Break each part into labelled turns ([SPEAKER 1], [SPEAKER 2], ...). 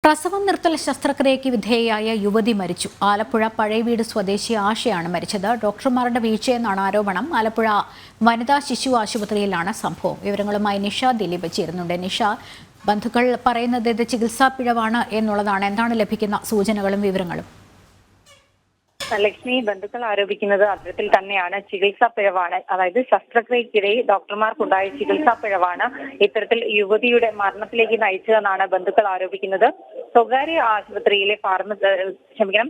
[SPEAKER 1] പ്രസവം നിർത്തൽ ശസ്ത്രക്രിയയ്ക്ക് വിധേയയായ യുവതി മരിച്ചു. ആലപ്പുഴ പഴയവീട് സ്വദേശി ആശയാണ് മരിച്ചത്. ഡോക്ടർമാരുടെ വീഴ്ചയെന്നാണ് ആരോപണം. ആലപ്പുഴ വനിതാ ശിശു ആശുപത്രിയിലാണ് സംഭവം. വിവരങ്ങളുമായി നിഷ ദിലീപ് ചേരുന്നുണ്ട്. നിഷ, ബന്ധുക്കൾ പറയുന്നത് ഇത് ചികിത്സാ പിഴവാണ് എന്നുള്ളതാണ്. എന്താണ് ലഭിക്കുന്ന സൂചനകളും വിവരങ്ങളും?
[SPEAKER 2] ലക്ഷ്മി, ബന്ധുക്കൾ ആരോപിക്കുന്നത് അത്തരത്തിൽ തന്നെയാണ്. ചികിത്സാ പിഴവാണ്. അതായത് ശസ്ത്രക്രിയക്കിടയിൽ ഡോക്ടർമാർക്കുണ്ടായ ചികിത്സാ പിഴവാണ് ഇത്തരത്തിൽ യുവതിയുടെ മരണത്തിലേക്ക് നയിച്ചതെന്നാണ് ബന്ധുക്കൾ ആരോപിക്കുന്നത്. സ്വകാര്യ ആശുപത്രിയിലെ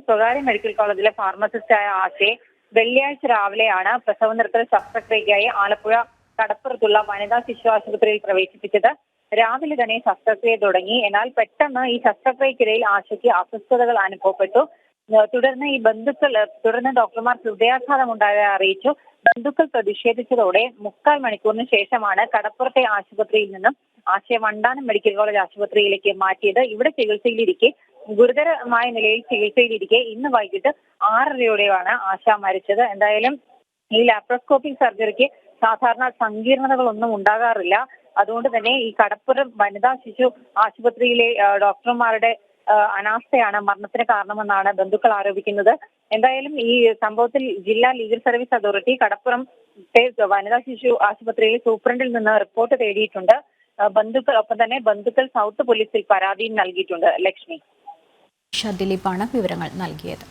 [SPEAKER 2] സ്വകാര്യ മെഡിക്കൽ കോളേജിലെ ഫാർമസിസ്റ്റായ ആശയെ വെള്ളിയാഴ്ച രാവിലെയാണ് പ്രസവ നിർത്തൽ ശസ്ത്രക്രിയയ്ക്കായി ആലപ്പുഴ കടപ്പുറത്തുള്ള വനിതാ ശിശു ആശുപത്രിയിൽ പ്രവേശിപ്പിച്ചത്. രാവിലെ തന്നെ ശസ്ത്രക്രിയ തുടങ്ങി. എന്നാൽ പെട്ടെന്ന് ഈ ശസ്ത്രക്രിയക്കിടയിൽ ആശയ്ക്ക് അസ്വസ്ഥതകൾ അനുഭവപ്പെട്ടു. തുടർന്ന് ഡോക്ടർമാർ ഹൃദയാഘാതം ഉണ്ടായതായി അറിയിച്ചു. ബന്ധുക്കൾ പ്രതിഷേധിച്ചതോടെ 3/4 മണിക്കൂറിന് ശേഷമാണ് കടപ്പുറത്തെ ആശുപത്രിയിൽ നിന്നും ആശയെ വണ്ടാനം മെഡിക്കൽ കോളേജ് ആശുപത്രിയിലേക്ക് മാറ്റിയത്. ഇവിടെ ഗുരുതരമായ നിലയിൽ ചികിത്സയിലിരിക്കെ ഇന്ന് വൈകിട്ട് 6:30യോടെയാണ് ആശ മരിച്ചത്. എന്തായാലും ഈ ലാപ്രോസ്കോപ്പിക് സർജറിക്ക് സാധാരണ സങ്കീർണതകളൊന്നും ഉണ്ടാകാറില്ല. അതുകൊണ്ട് തന്നെ ഈ കടപ്പുറം വനിതാ ശിശു ആശുപത്രിയിലെ ഡോക്ടർമാരുടെ അനാസ്ഥയാണ് മരണത്തിന് കാരണമെന്നാണ് ബന്ധുക്കൾ ആരോപിക്കുന്നത്. എന്തായാലും ഈ സംഭവത്തിൽ ജില്ലാ ലീഗൽ സർവീസ് അതോറിറ്റി കടപ്പുറം വനിതാ ശിശു ആശുപത്രിയിലെ സൂപ്രണ്ടിൽ നിന്ന് റിപ്പോർട്ട് തേടിയിട്ടുണ്ട്. ബന്ധുക്കൾ സൗത്ത് പോലീസിൽ പരാതിയും നൽകിയിട്ടുണ്ട്. ലക്ഷ്മി,
[SPEAKER 1] ദിലീപാണ് വിവരങ്ങൾ നൽകിയത്.